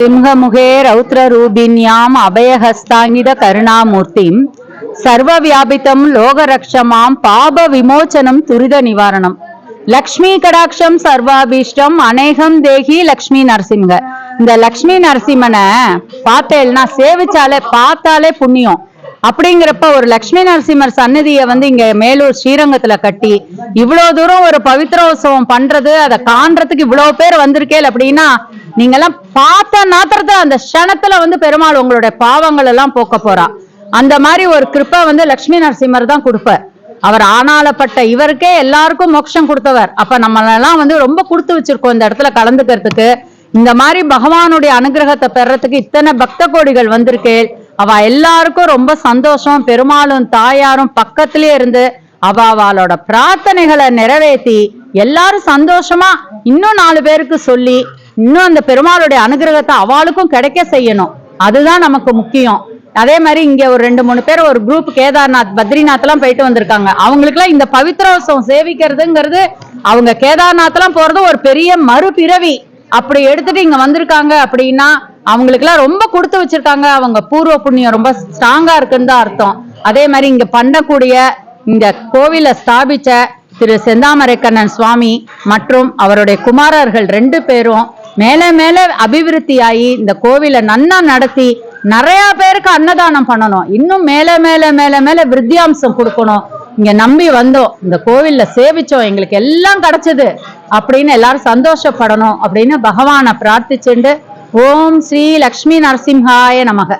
सिंहमुखे रौद्ररूपिण्याम् अभयहस्ताङ्गित करुणामूर्तिं सर्वव्यापितं लोकरक्षमां पापविमोचनं तुरितनिवारणं लक्ष्मी कटाक्षम सर्वाभीष्டம் அநேகம் தேகி லக்ஷ்மி நரசிம்ஹ. இந்த லக்ஷ்மி நரசிம்மனை பார்த்தேன்னா சேவிச்சாலே பார்த்தாலே புண்ணியம். அப்படிங்கிறப்ப ஒரு லக்ஷ்மி நரசிம்மர் சன்னதியை இங்க மேலூர் ஸ்ரீரங்கத்துல கட்டி இவ்வளவு தூரம் ஒரு பவித்ர உற்சவம் பண்றது, அதை காண்றதுக்கு இவ்வளவு பேர் வந்திருக்கேன் அப்படின்னா நீங்க எல்லாம் பார்த்த நாத்திரத்தை அந்த க்ஷணத்துல பெருமாள் உங்களுடைய பாவங்கள் எல்லாம் போக்க போறா. அந்த மாதிரி ஒரு கிருப்பை லக்ஷ்மி நரசிம்மர் தான் கொடுப்பார். அவர் ஆனாலப்பட்ட இவருக்கே எல்லாருக்கும் மோட்சம் கொடுத்தவர். அப்ப நம்மளெல்லாம் ரொம்ப கொடுத்து வச்சிருக்கோம் இந்த இடத்துல கலந்துக்கிறதுக்கு. இந்த மாதிரி பகவானுடைய அனுகிரகத்தை பெறறதுக்கு இத்தனை பக்த கோடிகள் வந்திருக்கே. அவ எல்லாருக்கும் ரொம்ப சந்தோஷம். பெருமாளும் தாயாரும் பக்கத்திலே இருந்து அவளோட பிரார்த்தனைகளை நிறைவேற்றி எல்லாரும் சந்தோஷமா இன்னும் 4 பேருக்கு சொல்லி இன்னும் அந்த பெருமாளுடைய அனுகிரகத்தை அவளுக்கும் கிடைக்க செய்யணும். அதுதான் நமக்கு முக்கியம். அதே மாதிரி இங்க ஒரு 2-3 பேர் ஒரு குரூப் கேதார்நாத் பத்ரிநாத் எல்லாம் போயிட்டு வந்திருக்காங்க. அவங்களுக்கு எல்லாம் இந்த பவித்ரோத்சவம் சேவிக்கிறதுங்கிறது அவங்க கேதார்நாத் எல்லாம் போறது ஒரு பெரிய மறுபிறவி. அப்படி எடுத்துட்டு இங்க வந்திருக்காங்க அப்படின்னா அவங்களுக்கு எல்லாம் ரொம்ப கொடுத்து வச்சிருக்காங்க. அவங்க பூர்வ புண்ணியம் ரொம்ப ஸ்ட்ராங்கா இருக்குன்னு தான் அர்த்தம். அதே மாதிரி இங்க பண்ணக்கூடிய இந்த கோவிலை ஸ்தாபிச்ச திரு செந்தாமரைக்கண்ணன் சுவாமி மற்றும் அவருடைய குமாரர்கள் 2 பேரும் மேல மேல அபிவிருத்தியாகி இந்த கோவிலை நன்னா நடத்தி நிறைய பேருக்கு அன்னதானம் பண்ணணும். இன்னும் மேல மேல மேல மேல விருத்தியாம்சம் கொடுக்கணும். இங்க நம்பி வந்தோம், இந்த கோவில்ல சேவிச்சோம், எங்களுக்கு எல்லாம் கிடைச்சது அப்படின்னு எல்லாரும் சந்தோஷப்படணும் அப்படின்னு பகவானை பிரார்த்திச்சுண்டு ஓம் ஸ்ரீ லக்ஷ்மி நரசிம்ஹாய நமக.